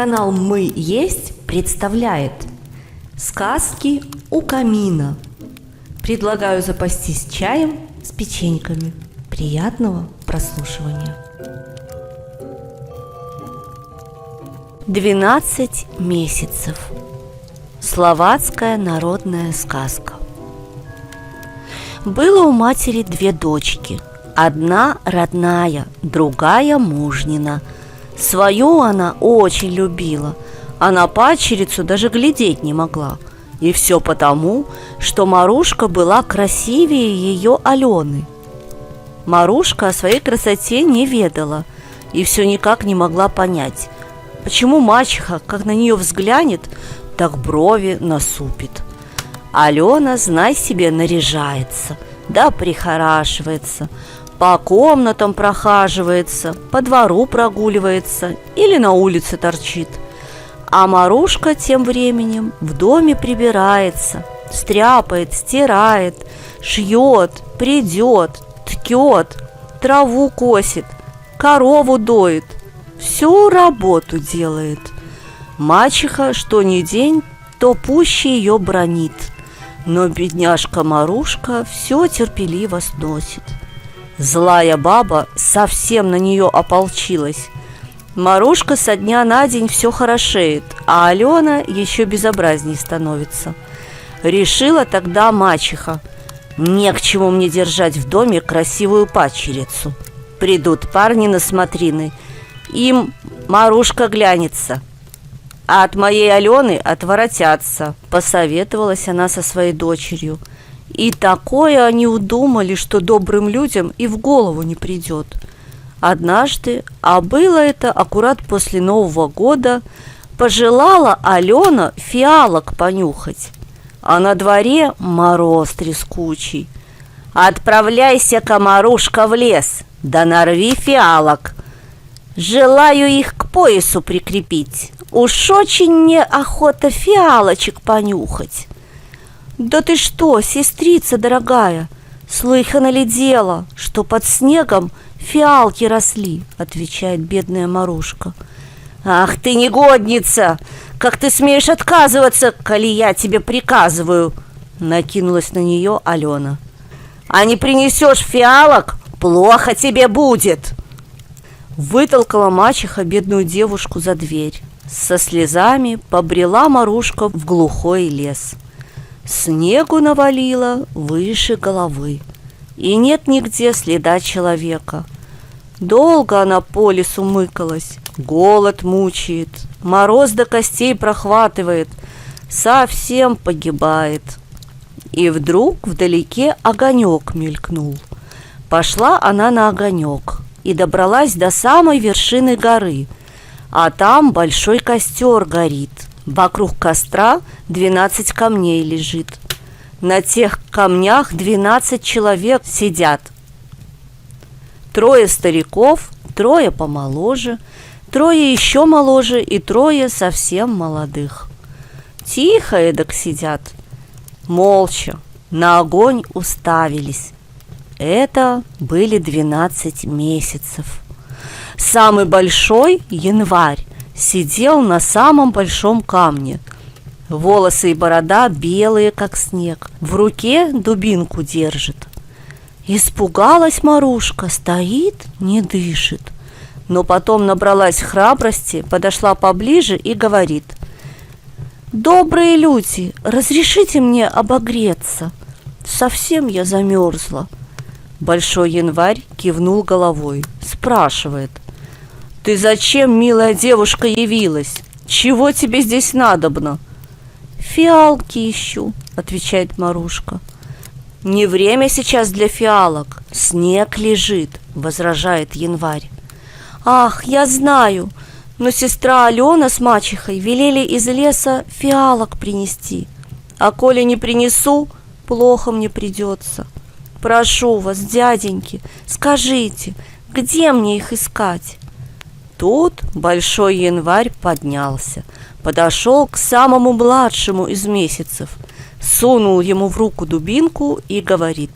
Канал «Мы есть» представляет сказки у камина. Предлагаю запастись чаем с печеньками. Приятного прослушивания. 12 месяцев. Словацкая народная сказка. Было у матери две дочки. Одна родная, другая мужнина. Свою она очень любила, а на падчерицу даже глядеть не могла. И все потому, что Марушка была красивее ее Алены. Марушка о своей красоте не ведала и все никак не могла понять, почему мачеха, как на нее взглянет, так брови насупит. Алена, знай себе, наряжается, да прихорашивается, по комнатам прохаживается, по двору прогуливается или на улице торчит. А Марушка тем временем в доме прибирается, стряпает, стирает, шьет, придет, ткет, траву косит, корову доит, всю работу делает. Мачеха что ни день, то пуще ее бранит, но бедняжка Марушка все терпеливо сносит. Злая баба совсем на нее ополчилась. Марушка со дня на день все хорошеет, а Алена еще безобразней становится. Решила тогда мачеха: не к чему мне держать в доме красивую падчерицу. Придут парни на смотрины, им Марушка глянется, а от моей Алены отворотятся. Посоветовалась она со своей дочерью. И такое они удумали, что добрым людям и в голову не придет. Однажды, а было это аккурат после Нового года, пожелала Алена фиалок понюхать, а на дворе мороз трескучий. «Отправляйся-ка, Марушка, в лес, да нарви фиалок. Желаю их к поясу прикрепить. Уж очень мне охота фиалочек понюхать». «Да ты что, сестрица дорогая, слыхано ли дело, что под снегом фиалки росли?» — отвечает бедная Марушка. «Ах ты, негодница! Как ты смеешь отказываться, коли я тебе приказываю?» — накинулась на нее Алена. «А не принесешь фиалок, плохо тебе будет!» Вытолкала мачеха бедную девушку за дверь. Со слезами побрела Марушка в глухой лес. Снегу навалило выше головы, и нет нигде следа человека. Долго она по лесу мыкалась, голод мучает, мороз до костей прохватывает, совсем погибает. И вдруг вдалеке огонек мелькнул. Пошла она на огонек и добралась до самой вершины горы, а там большой костер горит. Вокруг костра 12 камней лежит. На тех камнях 12 человек сидят. 3 стариков, 3 помоложе, 3 еще моложе и 3 совсем молодых. Тихо эдак сидят, молча, на огонь уставились. Это были 12 месяцев. Самый большой, январь, сидел на самом большом камне. Волосы и борода белые, как снег. В руке дубинку держит. Испугалась Марушка, стоит, не дышит. Но потом набралась храбрости, подошла поближе и говорит: «Добрые люди, разрешите мне обогреться. Совсем я замерзла». Большой январь кивнул головой, спрашивает: «Ты зачем, милая девушка, явилась? Чего тебе здесь надобно?» «Фиалки ищу», — отвечает Марушка. «Не время сейчас для фиалок, снег лежит», — возражает январь. «Ах, я знаю, но сестра Алена с мачехой велели из леса фиалок принести, а коли не принесу, плохо мне придется. Прошу вас, дяденьки, скажите, где мне их искать?» Тут большой январь поднялся, подошел к самому младшему из месяцев, сунул ему в руку дубинку и говорит: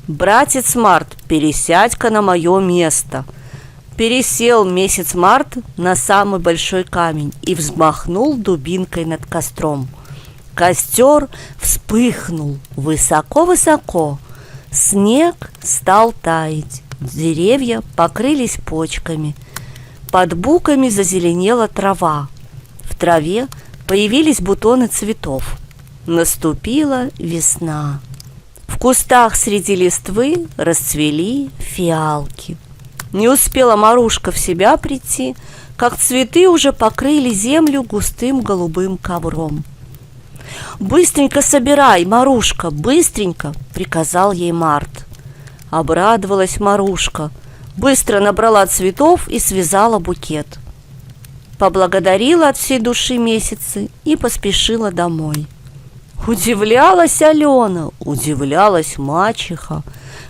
«Братец Март, пересядь-ка на мое место. Пересел месяц март на самый большой камень и взмахнул дубинкой над костром. Костер вспыхнул высоко-высоко, снег стал таять, деревья покрылись почками, под буками зазеленела трава, в траве появились бутоны цветов. Наступила весна. В кустах среди листвы расцвели фиалки. Не успела Марушка в себя прийти, как цветы уже покрыли землю густым голубым ковром. «Быстренько собирай, Марушка, быстренько!» — приказал ей Март. Обрадовалась Марушка, быстро набрала цветов и связала букет. Поблагодарила от всей души месяцы и поспешила домой. Удивлялась Алена, удивлялась мачеха,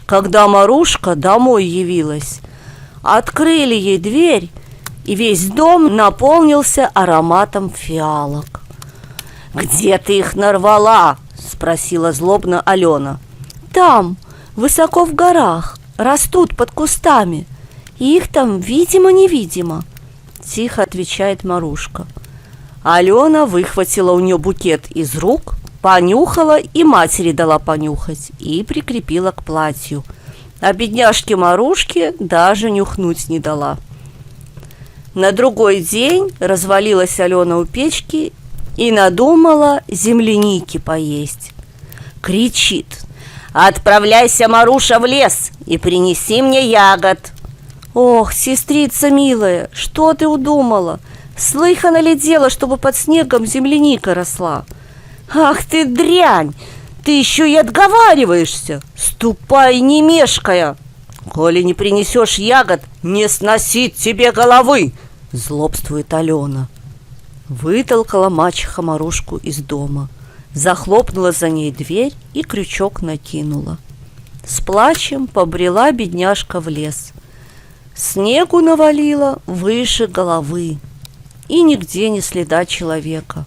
когда Марушка домой явилась. Открыли ей дверь, и весь дом наполнился ароматом фиалок. «Где ты их нарвала?» — спросила злобно Алена. «Там, высоко в горах, растут под кустами. Их там видимо-невидимо», — тихо отвечает Марушка. Алена выхватила у нее букет из рук, понюхала и матери дала понюхать и прикрепила к платью. А бедняжке Марушке даже нюхнуть не дала. На другой день развалилась Алена у печки и надумала земляники поесть. Кричит: «Отправляйся, Маруша, в лес и принеси мне ягод!» «Ох, сестрица милая, что ты удумала? Слыхано ли дело, чтобы под снегом земляника росла?» «Ах ты дрянь! Ты еще и отговариваешься! Ступай, не мешкая! Коли не принесешь ягод, не сносить тебе головы!» — злобствует Алена. Вытолкала мачеха Марушку из дома, захлопнула за ней дверь и крючок накинула. С плачем побрела бедняжка в лес. Снегу навалила выше головы, и нигде ни следа человека.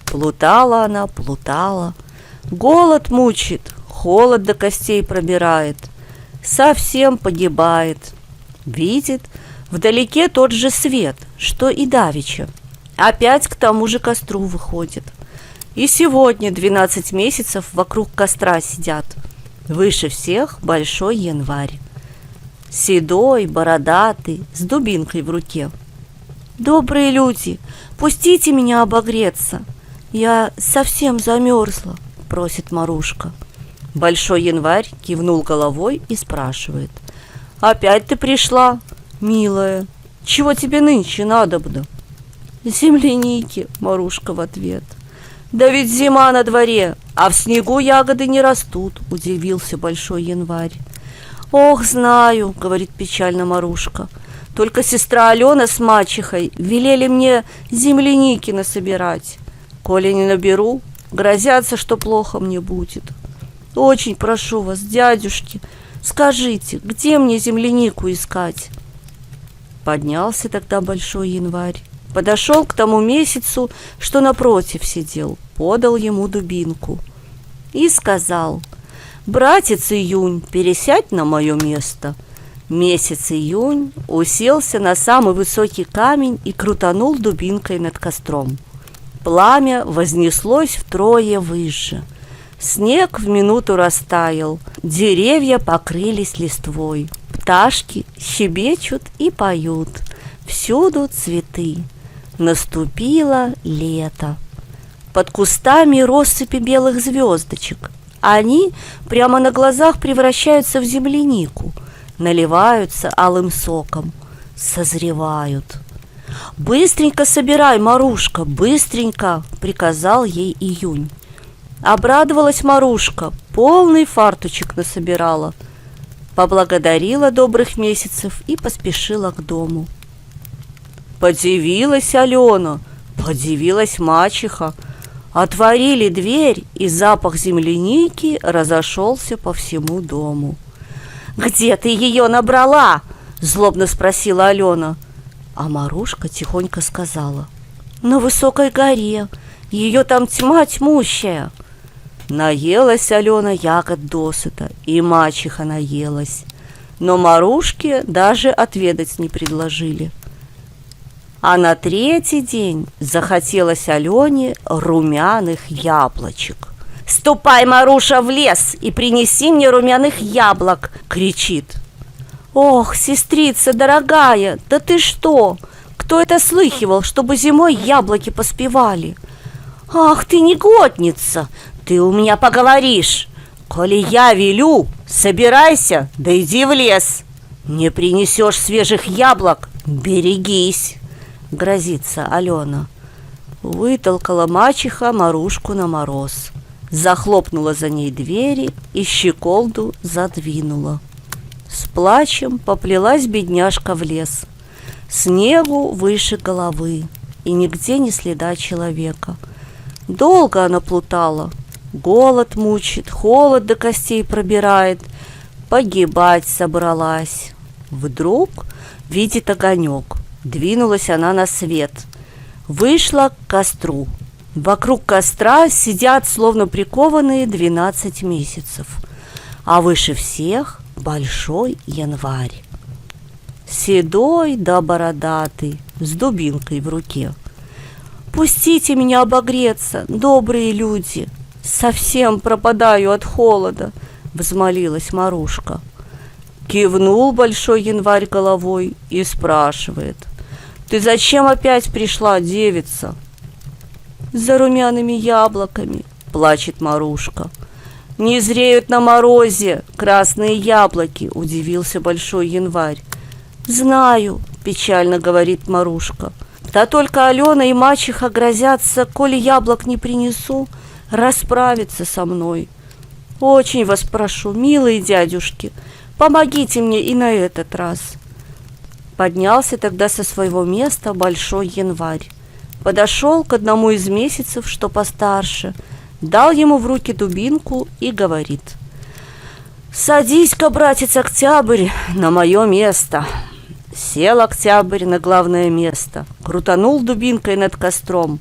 Плутала она, плутала. Голод мучит, холод до костей пробирает. Совсем погибает. Видит вдалеке тот же свет, что и давеча. Опять к тому же костру выходит. И сегодня 12 месяцев вокруг костра сидят. Выше всех большой январь. Седой, бородатый, с дубинкой в руке. «Добрые люди, пустите меня обогреться. Я совсем замерзла», — просит Марушка. Большой январь кивнул головой и спрашивает: «Опять ты пришла, милая? Чего тебе нынче надобно?» «Земляники», — Марушка в ответ. «Да ведь зима на дворе, а в снегу ягоды не растут», — удивился Большой январь. «Ох, знаю», — говорит печально Марушка. «Только сестра Алена с мачехой велели мне земляники насобирать. Коли не наберу, грозятся, что плохо мне будет. Очень прошу вас, дядюшки, скажите, где мне землянику искать?» Поднялся тогда Большой январь, подошел к тому месяцу, что напротив сидел, подал ему дубинку и сказал: «Братец Июнь, пересядь на мое место». Месяц Июнь уселся на самый высокий камень и крутанул дубинкой над костром. Пламя вознеслось втрое выше. Снег в минуту растаял, деревья покрылись листвой. Пташки щебечут и поют, всюду цветы. Наступило лето. Под кустами россыпи белых звездочек. Они прямо на глазах превращаются в землянику, наливаются алым соком, созревают. «Быстренько собирай, Марушка, быстренько!» — приказал ей Июнь. Обрадовалась Марушка, полный фартучек насобирала. Поблагодарила добрых месяцев и поспешила к дому. Подивилась Алена, подивилась мачеха. Отворили дверь, и запах земляники разошелся по всему дому. «Где ты ее набрала?» — злобно спросила Алена. А Марушка тихонько сказала: «На высокой горе, ее там тьма тьмущая». Наелась Алена ягод досыта, и мачеха наелась. но Марушке даже отведать не предложили. А на третий день захотелось Алене румяных яблочек. «Ступай, Маруша, в лес и принеси мне румяных яблок!» – кричит. «Ох, сестрица дорогая, да ты что? Кто это слыхивал, чтобы зимой яблоки поспевали? Ах, ты негодница, ты у меня поговоришь! Коли я велю, собирайся, да иди в лес! Не принесешь свежих яблок, берегись!» – грозится Алена. Вытолкала мачеха Марушку на мороз, захлопнула за ней двери и щеколду задвинула. С плачем поплелась бедняжка в лес. Снегу выше головы, и нигде ни следа человека. Долго она плутала, голод мучит, холод до костей пробирает, погибать собралась. Вдруг видит огонек, двинулась она на свет, вышла к костру. Вокруг костра сидят, словно прикованные, 12 месяцев, а выше всех большой январь, седой да бородатый, с дубинкой в руке. «Пустите меня обогреться, добрые люди, совсем пропадаю от холода», — взмолилась Марушка. Кивнул большой январь головой и спрашивает: «Ты зачем опять пришла, девица?» «За румяными яблоками», — плачет Марушка. «Не зреют на морозе красные яблоки», — удивился большой январь. «Знаю», — печально говорит Марушка. «Да только Алена и мачеха грозятся, коли яблок не принесу, расправиться со мной. Очень вас прошу, милые дядюшки, помогите мне и на этот раз». Поднялся тогда со своего места большой январь. Подошел к одному из месяцев, что постарше, дал ему в руки дубинку и говорит: «Садись-ка, братец Октябрь, на мое место». Сел Октябрь на главное место, крутанул дубинкой над костром.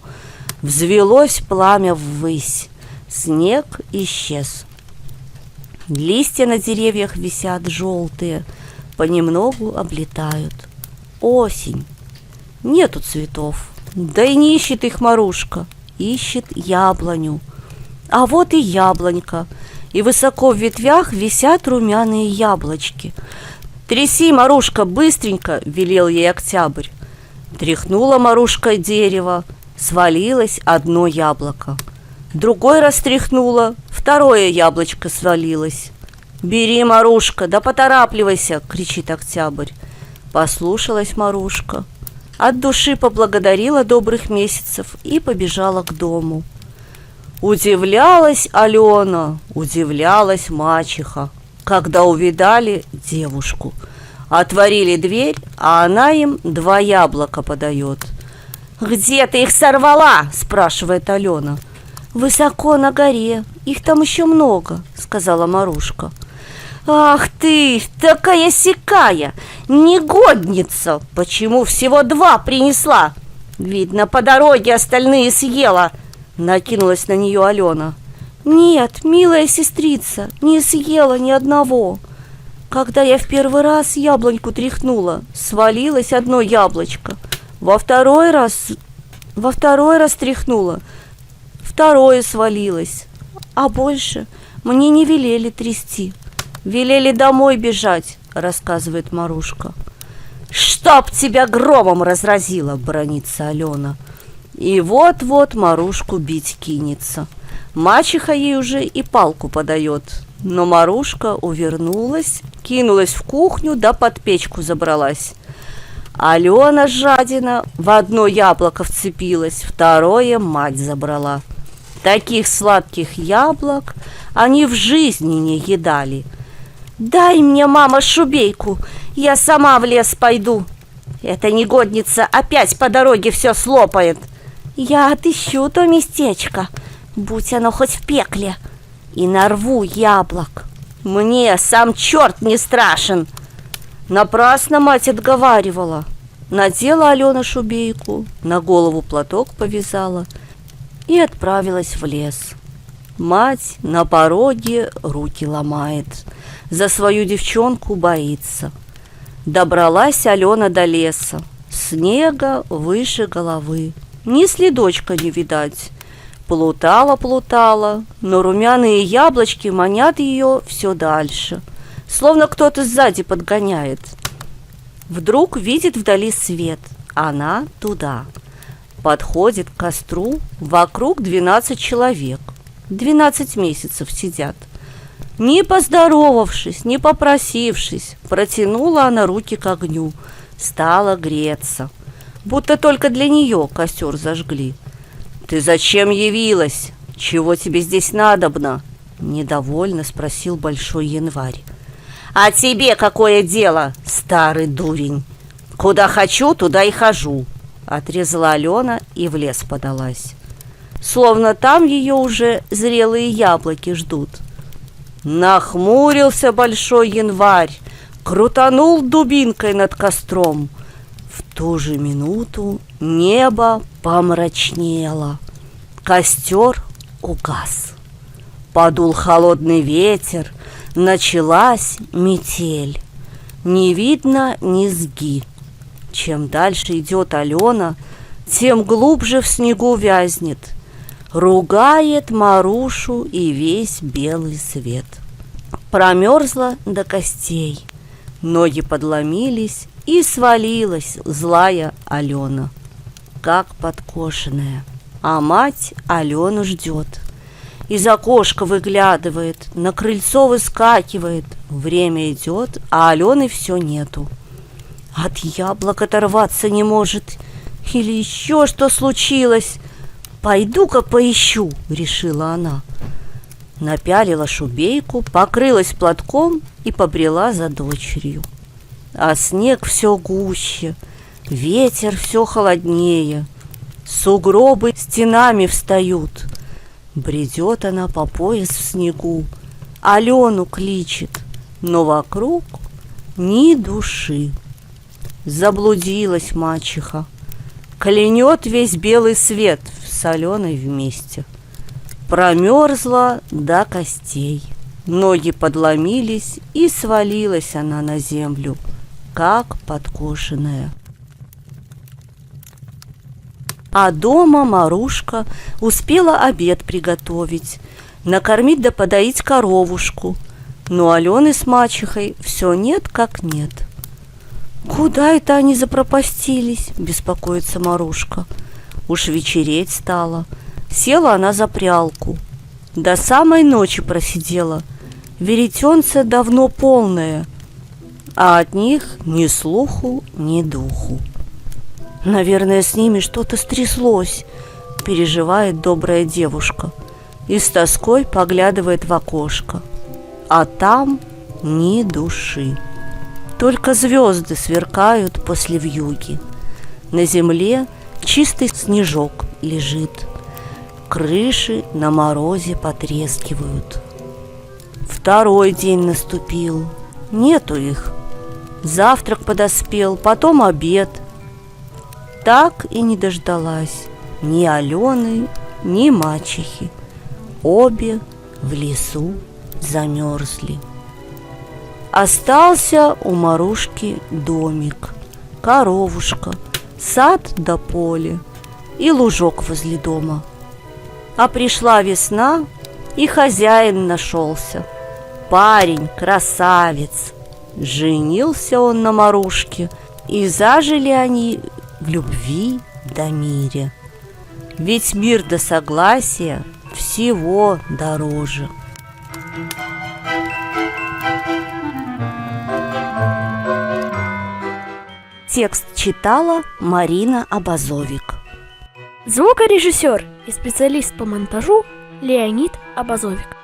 Взвелось пламя ввысь, снег исчез. Листья на деревьях висят желтые, понемногу облетают. Осень. Нету цветов, да и не ищет их Марушка, ищет яблоню. А вот и яблонька, и высоко в ветвях висят румяные яблочки. «Тряси, Марушка, быстренько!» – велел ей Октябрь. Тряхнула Марушка дерево, свалилось одно яблоко. Другой раз тряхнула, второе яблочко свалилось. «Бери, Марушка, да поторапливайся!» – кричит Октябрь. Послушалась Марушка, от души поблагодарила добрых месяцев и побежала к дому. Удивлялась Алена, удивлялась мачеха, когда увидали девушку. Отворили дверь, а она им 2 яблока подает. «Где ты их сорвала?» – спрашивает Алена. «Высоко на горе, их там еще много», – сказала Марушка. «Ах ты, такая-сякая, негодница! Почему всего 2 принесла? Видно, по дороге остальные съела!» Накинулась на нее Алена. «Нет, милая сестрица, не съела ни одного. Когда я в первый раз яблоньку тряхнула, свалилось одно яблочко. Во второй раз тряхнула, второе свалилось. А больше мне не велели трясти. Велели домой бежать», — рассказывает Марушка. «Чтоб тебя громом разразило!» — бранится Алена. И вот-вот Марушку бить кинется. Мачеха ей уже и палку подает. Но Марушка увернулась, кинулась в кухню да под печку забралась. Алена, жадина, в одно яблоко вцепилась, второе мать забрала. Таких сладких яблок они в жизни не едали. «Дай мне, мама, шубейку, я сама в лес пойду. Эта негодница опять по дороге все слопает. Я отыщу то местечко, будь оно хоть в пекле, и нарву яблок. Мне сам черт не страшен». Напрасно мать отговаривала. Надела Алена шубейку, на голову платок повязала и отправилась в лес. Мать на пороге руки ломает, за свою девчонку боится. Добралась Алена до леса, снега выше головы, ни следочка не видать. Плутала, но румяные яблочки манят ее все дальше, словно кто-то сзади подгоняет. Вдруг видит вдали свет, она туда. Подходит к костру, вокруг 12 человек, 12 месяцев сидят. Не поздоровавшись, не попросившись, протянула она руки к огню, стала греться, будто только для нее костер зажгли. «Ты зачем явилась? Чего тебе здесь надобно?» — недовольно спросил Большой Январь. «А тебе какое дело, старый дурень? Куда хочу, туда и хожу», — отрезала Алена и в лес подалась. Словно там ее уже зрелые яблоки ждут. Нахмурился Большой Январь, крутанул дубинкой над костром. В ту же минуту небо помрачнело, костер угас. Подул холодный ветер, началась метель. Не видно низги. Чем дальше идет Алена, тем глубже в снегу вязнет. Ругает Марушу и весь белый свет. Промерзла до костей, ноги подломились, и свалилась злая Алена, как подкошенная. А мать Алену ждет. Из окошка выглядывает, на крыльцо выскакивает. Время идет, а Алены все нету. От яблок оторваться не может. Или еще что случилось? «Пойду-ка поищу», — решила она. Напялила шубейку, покрылась платком и побрела за дочерью. А снег все гуще, ветер все холоднее, сугробы стенами встают. Бредет она по пояс в снегу, Алену кличет, но вокруг ни души. Заблудилась мачеха, клянет весь белый свет с Аленой вместе. Промерзла до костей, ноги подломились, и свалилась она на землю, как подкошенная. А дома Марушка успела обед приготовить, накормить да подоить коровушку, но Алены с мачехой все нет как нет. «Куда это они запропастились?» – беспокоится Марушка. Уж вечереть стало. Села она за прялку. До самой ночи просидела. Веретенце давно полное, а от них ни слуху, ни духу. «Наверное, с ними что-то стряслось», – переживает добрая девушка и с тоской поглядывает в окошко. А там ни души. Только звезды сверкают после вьюги. На земле чистый снежок лежит. Крыши на морозе потрескивают. Второй день наступил. Нету их. Завтрак подоспел, потом обед. Так и не дождалась ни Алены, ни мачехи. Обе в лесу замерзли. Остался у Марушки домик, коровушка, сад да поле и лужок возле дома. А пришла весна, и хозяин нашелся. Парень, красавец. Женился он на Марушке, и зажили они в любви да мире. Ведь мир до согласия всего дороже. Текст читала Марина Абазовик. Звукорежиссер и специалист по монтажу Леонид Абазовик.